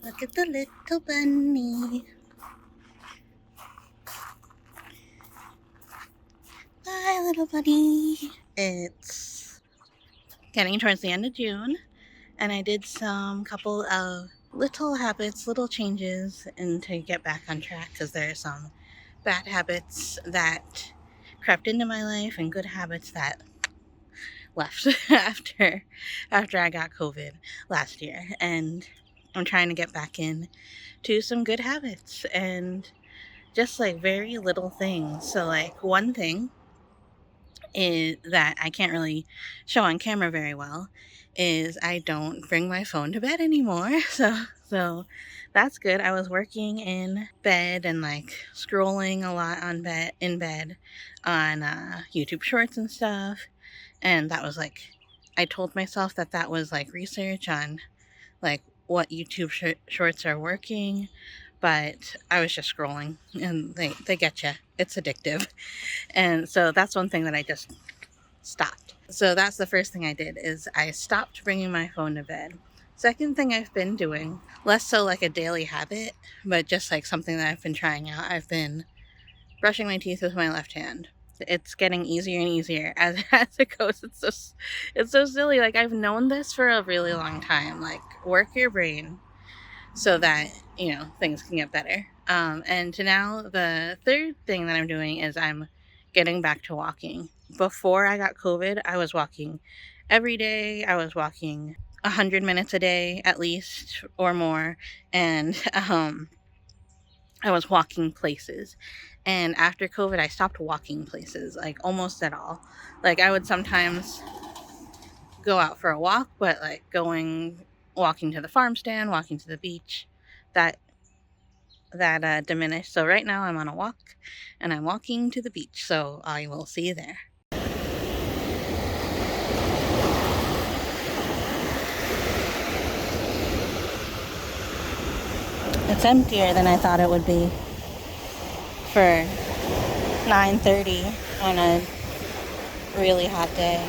Look at the little bunny. Bye, little bunny. It's getting towards the end of June, and I did some couple of little habits, little changes, and to get back on track because there are some bad habits that crept into my life and good habits that left after I got COVID last year, and I'm trying to get back in to some good habits and just like very little things. So like one thing is that I can't really show on camera very well is I don't bring my phone to bed anymore. So that's good. I was working in bed and like scrolling a lot on bed on YouTube Shorts and stuff, and that was like I told myself that that was like research on like what YouTube Shorts are working, but I was just scrolling and they get you. It's addictive. And so that's one thing that I just stopped. So that's the first thing I did is I stopped bringing my phone to bed. Second thing I've been doing, less so like a daily habit, but just like something that I've been trying out. I've been brushing my teeth with my left hand. It's getting easier and easier as it goes. It's so silly. Like I've known this for a really long time. Like work your brain so that things can get better. And to now the third thing that I'm doing is I'm getting back to walking. Before I got COVID, I was walking every day. I was walking 100 minutes a day at least or more, and I was walking places. And after COVID, I stopped walking places like almost at all. Like I would sometimes go out for a walk, but like walking to the farm stand, walking to the beach, that diminished. So right now I'm on a walk and I'm walking to the beach. So I will see you there. It's emptier than I thought it would be for 9:30 on a really hot day.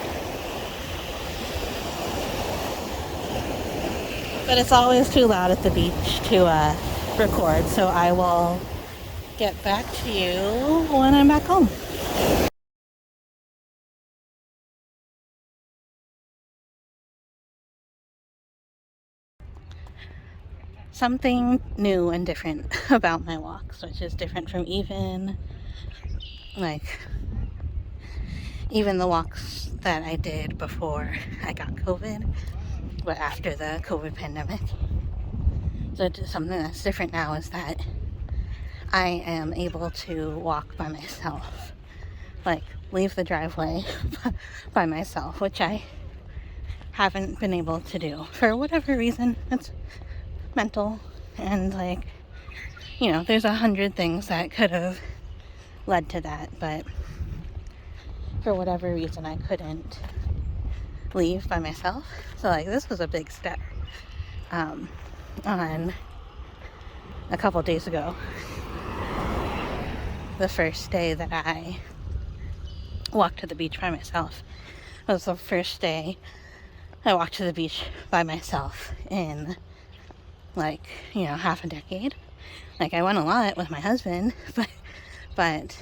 But it's always too loud at the beach to record, so I will get back to you when I'm back home. Something new and different about my walks, which is different from even the walks that I did before I got COVID, but after the COVID pandemic. So something that's different now is that I am able to walk by myself, like leave the driveway by myself, which I haven't been able to do for whatever reason. It's mental, and there's 100 things that could have led to that, but for whatever reason I couldn't leave by myself. So this was a big step. On a couple days ago, the first day that I walked to the beach by myself was the first day I walked to the beach by myself in half a decade. I went a lot with my husband, but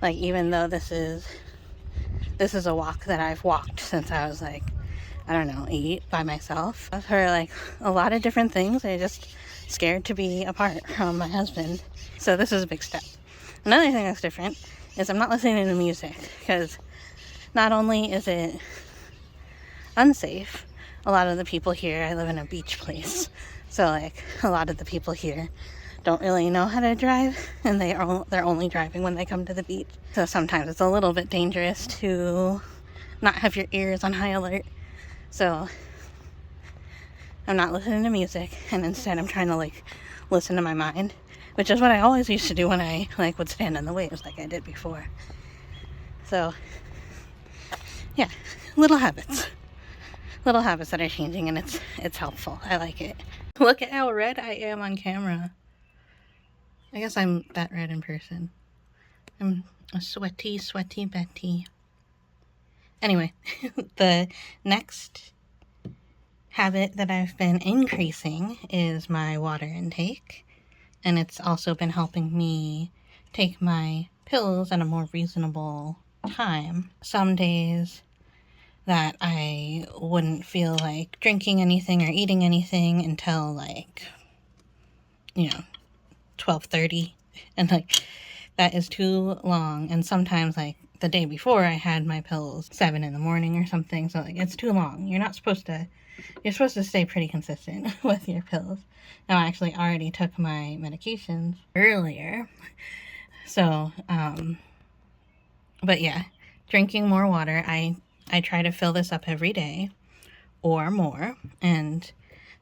even though this is a walk that I've walked since I was 8 by myself, for a lot of different things, I just scared to be apart from my husband. So this is a big step. Another thing that's different is I'm not listening to music, because not only is it unsafe, a lot of the people here, I live in a beach place, so a lot of the people here don't really know how to drive, and they're only driving when they come to the beach. So sometimes it's a little bit dangerous to not have your ears on high alert. So I'm not listening to music, and instead I'm trying to listen to my mind, which is what I always used to do when I would stand in the waves like I did before. So yeah, little habits that are changing, and it's helpful. I like it. Look at how red I am on camera. I guess I'm that red in person. I'm a sweaty Betty. Anyway, the next habit that I've been increasing is my water intake, and it's also been helping me take my pills at a more reasonable time. Some days that I wouldn't feel like drinking anything or eating anything until like, 12:30, and like that is too long. And sometimes like the day before I had my pills 7 in the morning or something, so like it's too long. You're supposed to stay pretty consistent with your pills. Now I actually already took my medications earlier, so but yeah, drinking more water. I try to fill this up every day or more, and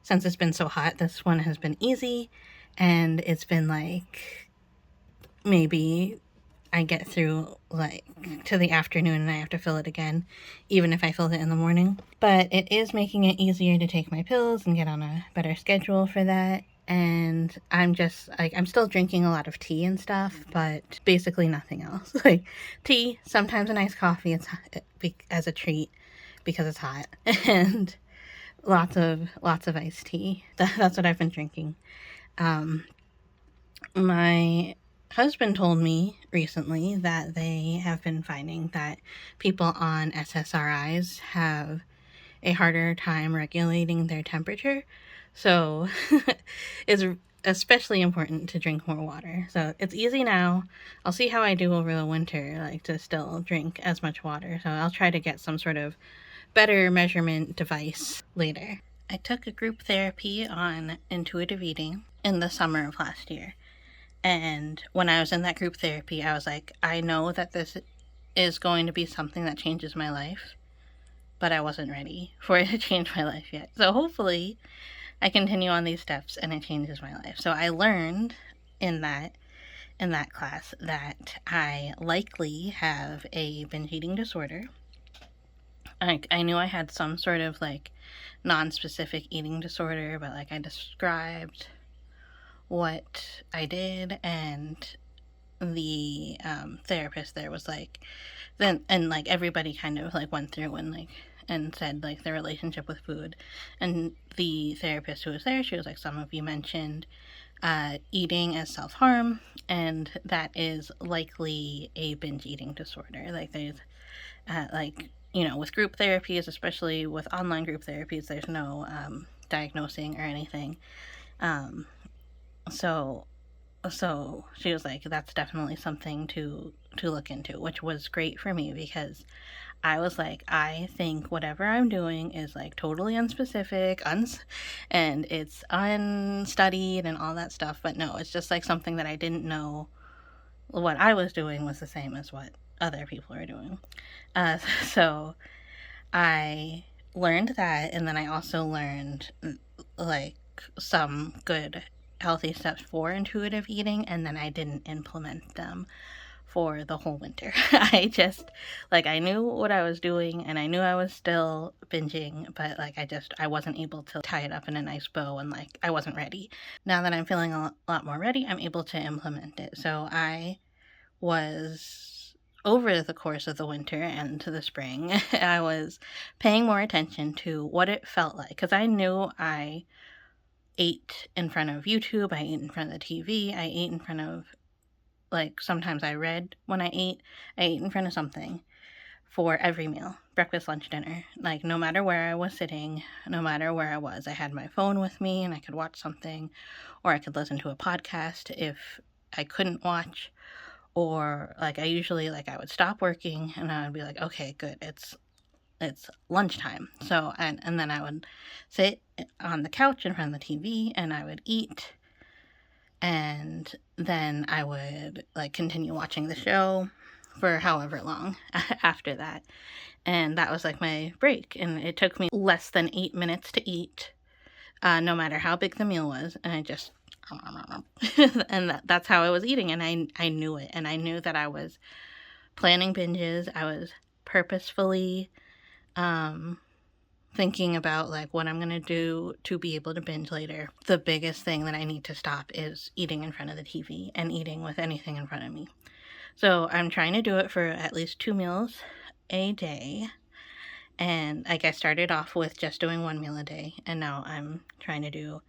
since it's been so hot, this one has been easy, and it's been like maybe I get through like to the afternoon and I have to fill it again, even if I filled it in the morning. But it is making it easier to take my pills and get on a better schedule for that. And I'm just like, I'm still drinking a lot of tea and stuff, but basically nothing else. Like tea, sometimes a nice coffee as a treat because it's hot, and lots of iced tea. That's what I've been drinking. My husband told me recently that they have been finding that people on SSRIs have a harder time regulating their temperature. So it's especially important to drink more water. So it's easy now. I'll see how I do over the winter, like to still drink as much water. So I'll try to get some sort of better measurement device later. I took a group therapy on intuitive eating in the summer of last year. And when I was in that group therapy, I was like, I know that this is going to be something that changes my life, but I wasn't ready for it to change my life yet. So hopefully I continue on these steps and it changes my life. So I learned in that class that I likely have a binge eating disorder. I knew I had some sort of like non-specific eating disorder, but like I described what I did, and the therapist there was like, then, and like everybody kind of like went through and said like their relationship with food. And the therapist who was there, she was like, some of you mentioned eating as self-harm, and that is likely a binge eating disorder. Like there's like, with group therapies, especially with online group therapies, there's no diagnosing or anything. um, so so she was like, that's definitely something to look into, which was great for me because I was like, I think whatever I'm doing is like totally unspecific, and it's unstudied and all that stuff. But no, it's just like something that I didn't know what I was doing was the same as what other people are doing. So I learned that, and then I also learned like some good healthy steps for intuitive eating, and then I didn't implement them for the whole winter. I just like, I knew what I was doing and I knew I was still binging, but like I wasn't able to tie it up in a nice bow, and like I wasn't ready. Now that I'm feeling a lot more ready, I'm able to implement it. So I was, over the course of the winter and to the spring, I was paying more attention to what it felt like, because I knew I ate in front of YouTube, I ate in front of the TV, I ate in front of, like, sometimes I read when I ate in front of something for every meal, breakfast, lunch, dinner. Like, no matter where I was sitting, no matter where I was, I had my phone with me and I could watch something, or I could listen to a podcast if I couldn't watch. Or like I usually, like, I would stop working and I would be like, okay, good, it's lunchtime. So and then I would sit on the couch in front of the TV and I would eat, and then I would like continue watching the show for however long after that. And that was like my break, and it took me less than 8 minutes to eat, no matter how big the meal was. And I just and that's how I was eating, and I knew it, and I knew that I was planning binges. I was purposefully thinking about like what I'm going to do to be able to binge later. The biggest thing that I need to stop is eating in front of the TV and eating with anything in front of me. So I'm trying to do it for at least 2 meals a day. And like I started off with just doing 1 meal a day, and now I'm trying to do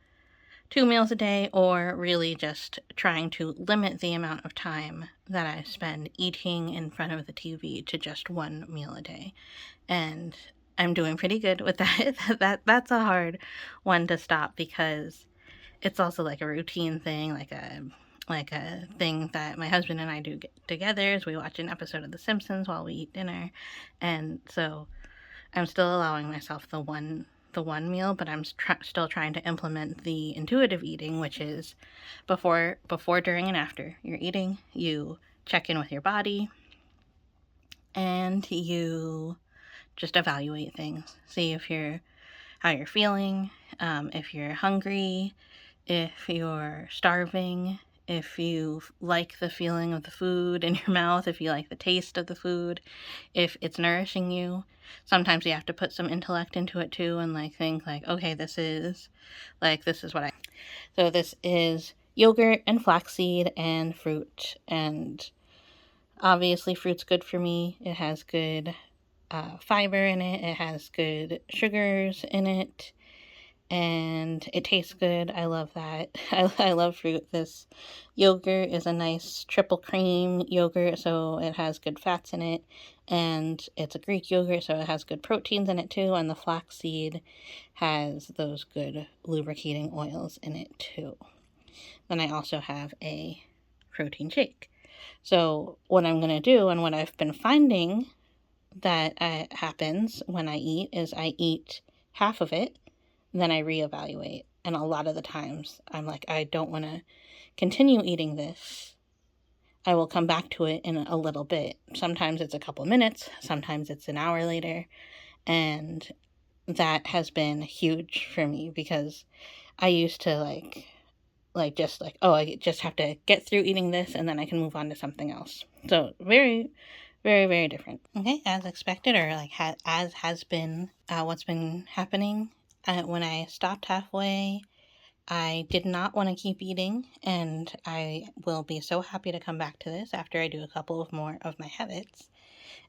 2 meals a day, or really just trying to limit the amount of time that I spend eating in front of the TV to just 1 meal a day. And I'm doing pretty good with that. That's a hard one to stop because it's also like a routine thing, like a thing that my husband and I do get together is we watch an episode of The Simpsons while we eat dinner. And so I'm still allowing myself the one meal, but I'm still trying to implement the intuitive eating, which is before, during, and after you're eating, you check in with your body and you just evaluate things. See how you're feeling, if you're hungry, if you're starving, if you like the feeling of the food in your mouth, if you like the taste of the food, if it's nourishing you. Sometimes you have to put some intellect into it too and like think like, okay, this is what I. So this is yogurt and flaxseed and fruit, and obviously fruit's good for me. It has good fiber in it. It has good sugars in it, and it tastes good. I love that. I love fruit. This yogurt is a nice triple cream yogurt, so it has good fats in it, and it's a Greek yogurt, so it has good proteins in it too, and the flaxseed has those good lubricating oils in it too. Then I also have a protein shake. So what I'm going to do, and what I've been finding that happens when I eat, is I eat half of it, then I reevaluate. And a lot of the times I'm like, I don't want to continue eating this. I will come back to it in a little bit. Sometimes it's a couple minutes, sometimes it's an hour later. And that has been huge for me because I used to oh, I just have to get through eating this and then I can move on to something else. So very, very, very different. Okay, as expected, or like as has been what's been happening. When I stopped halfway, I did not want to keep eating, and I will be so happy to come back to this after I do a couple of more of my habits.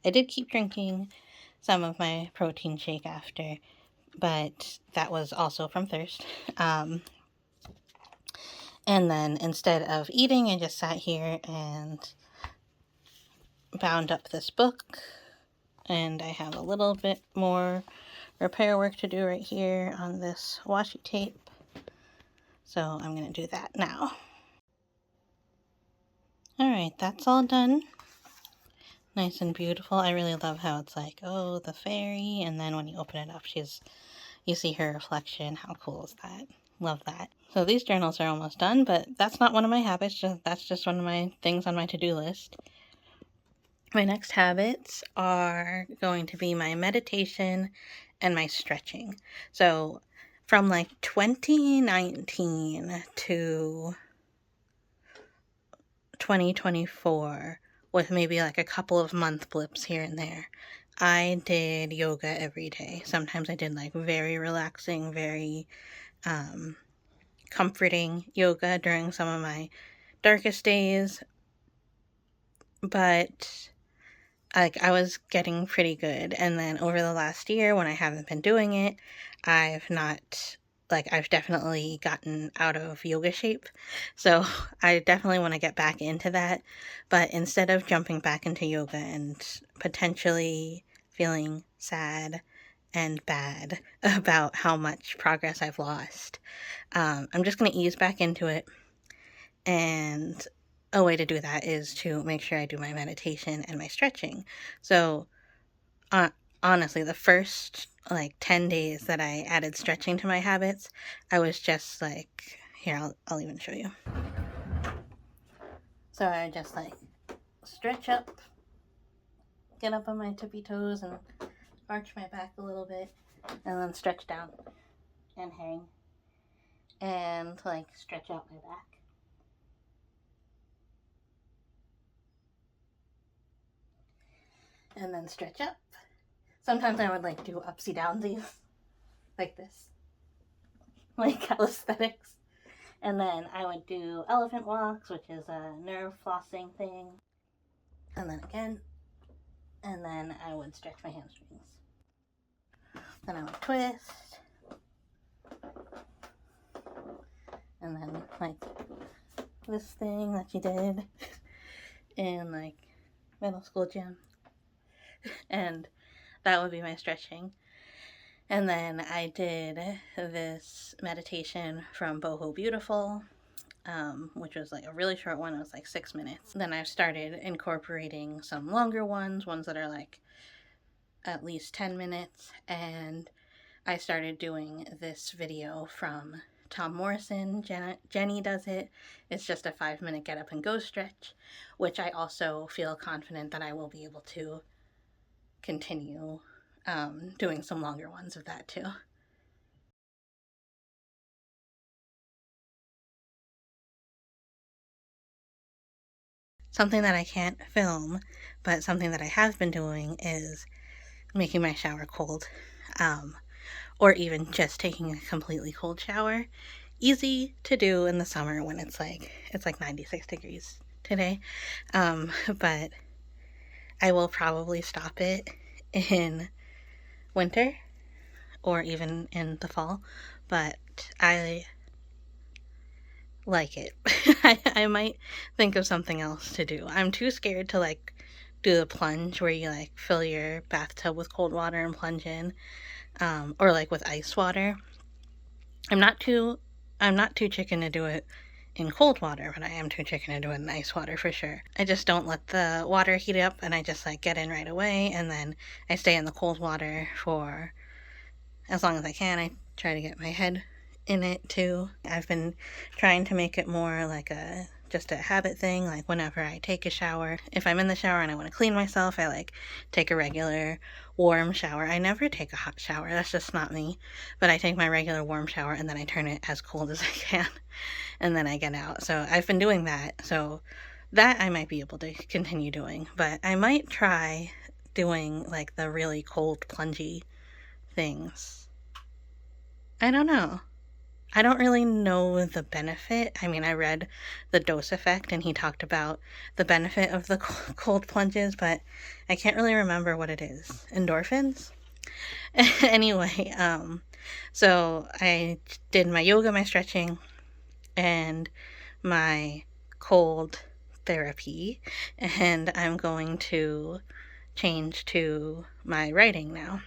I did keep drinking some of my protein shake after, but that was also from thirst. And then instead of eating, I just sat here and bound up this book, and I have a little bit more repair work to do right here on this washi tape. So I'm going to do that now. Alright, that's all done. Nice and beautiful. I really love how it's like, oh, the fairy, and then when you open it up, you see her reflection. How cool is that? Love that. So these journals are almost done, but that's not one of my habits. That's just one of my things on my to-do list. My next habits are going to be my meditation and my stretching. So from like 2019 to 2024, with maybe like a couple of month blips here and there, I did yoga every day. Sometimes I did like very relaxing, very comforting yoga during some of my darkest days, but like I was getting pretty good. And then over the last year, when I haven't been doing it, I've definitely gotten out of yoga shape. So I definitely want to get back into that. But instead of jumping back into yoga and potentially feeling sad and bad about how much progress I've lost, I'm just going to ease back into it. And a way to do that is to make sure I do my meditation and my stretching. So, honestly, the first like 10 days that I added stretching to my habits, I was just like, here, I'll even show you. So I just like stretch up, get up on my tippy toes and arch my back a little bit, and then stretch down and hang and like stretch out my back. And then stretch up. Sometimes I would like do upsy downsies like this, like calisthenics. And then I would do elephant walks, which is a nerve flossing thing. And then again. And then I would stretch my hamstrings. Then I would twist. And then, like, this thing that you did in, like, middle school gym. And that would be my stretching. And then I did this meditation from Boho Beautiful, which was like a really short one. It was like 6 minutes. Then I started incorporating some longer ones that are like at least 10 minutes. And I started doing this video from Tom Morrison. Jenny does it. It's just a 5-minute get up and go stretch, which I also feel confident that I will be able to continue doing some longer ones of that too. Something that I can't film, but something that I have been doing is making my shower cold, or even just taking a completely cold shower. Easy to do in the summer when it's like 96 degrees today, but I will probably stop it in winter or even in the fall, but I like it. I might think of something else to do. I'm too scared to like do the plunge where you like fill your bathtub with cold water and plunge in, or like with ice water. I'm not too chicken to do it in cold water, but I am too chicken to do it in ice water for sure. I just don't let the water heat up, and I just like get in right away, and then I stay in the cold water for as long as I can. I try to get my head in it too. I've been trying to make it more like just a habit thing. Like whenever I take a shower, if I'm in the shower and I want to clean myself, I like take a regular warm shower. I never take a hot shower. That's just not me. But I take my regular warm shower and then I turn it as cold as I can. And then I get out. So I've been doing that. So that I might be able to continue doing. But I might try doing like the really cold plungy things. I don't know. I don't really know the benefit. I mean, I read The Dose Effect and he talked about the benefit of the cold plunges, but I can't really remember what it is. Endorphins? Anyway, so I did my yoga, my stretching, and my cold therapy, and I'm going to change to my writing now.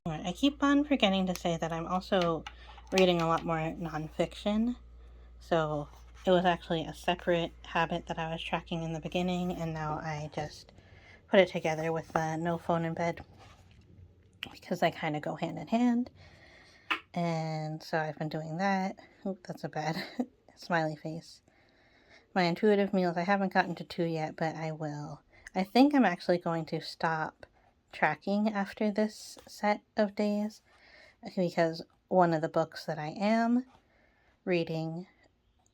I keep on forgetting to say that I'm also reading a lot more nonfiction. So it was actually a separate habit that I was tracking in the beginning, and now I just put it together with no phone in bed because they kind of go hand in hand. And so I've been doing that. Oop, that's a bad smiley face. My intuitive meals, I haven't gotten to 2 yet, but I will. I think I'm actually going to stop tracking after this set of days because one of the books that I am reading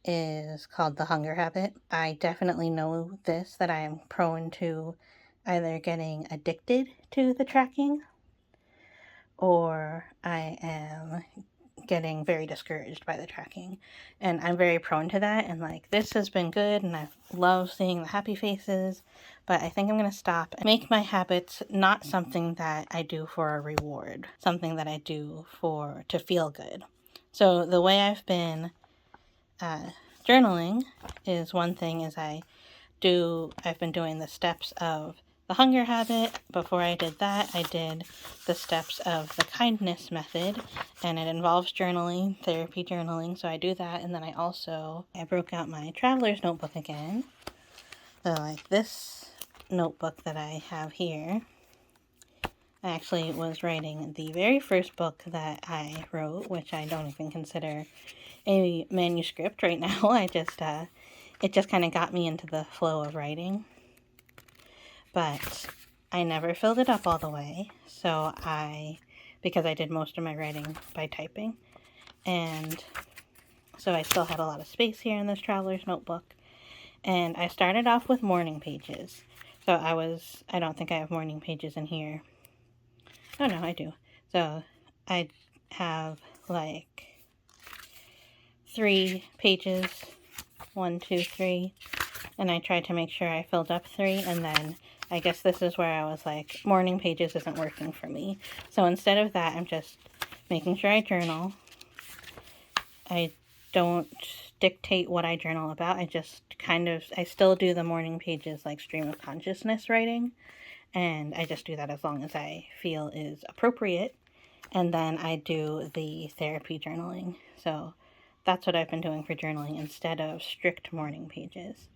is called The Hunger Habit. I definitely know this, that I am prone to either getting addicted to the tracking or I am getting very discouraged by the tracking. And I'm very prone to that. And like, this has been good and I love seeing the happy faces, but I think I'm going to stop and make my habits not something that I do for a reward, something that I do to feel good. So the way I've been journaling is one thing is I've been doing the steps of the hunger habit. Before I did that, I did the steps of the kindness method, and it involves journaling, therapy journaling. So I do that, and then I broke out my traveler's notebook again. So like this notebook that I have here, I actually was writing the very first book that I wrote, which I don't even consider a manuscript right now. It just kind of got me into the flow of writing. But I never filled it up all the way, because I did most of my writing by typing, and so I still had a lot of space here in this traveler's notebook, and I started off with morning pages. So I don't think I have morning pages in here. Oh no, I do. So I have like 3 pages, 1, 2, 3, and I tried to make sure I filled up 3, and then I guess this is where I was like, morning pages isn't working for me. So instead of that, I'm just making sure I journal. I don't dictate what I journal about. I just I still do the morning pages like stream of consciousness writing. And I just do that as long as I feel is appropriate. And then I do the therapy journaling. So that's what I've been doing for journaling instead of strict morning pages.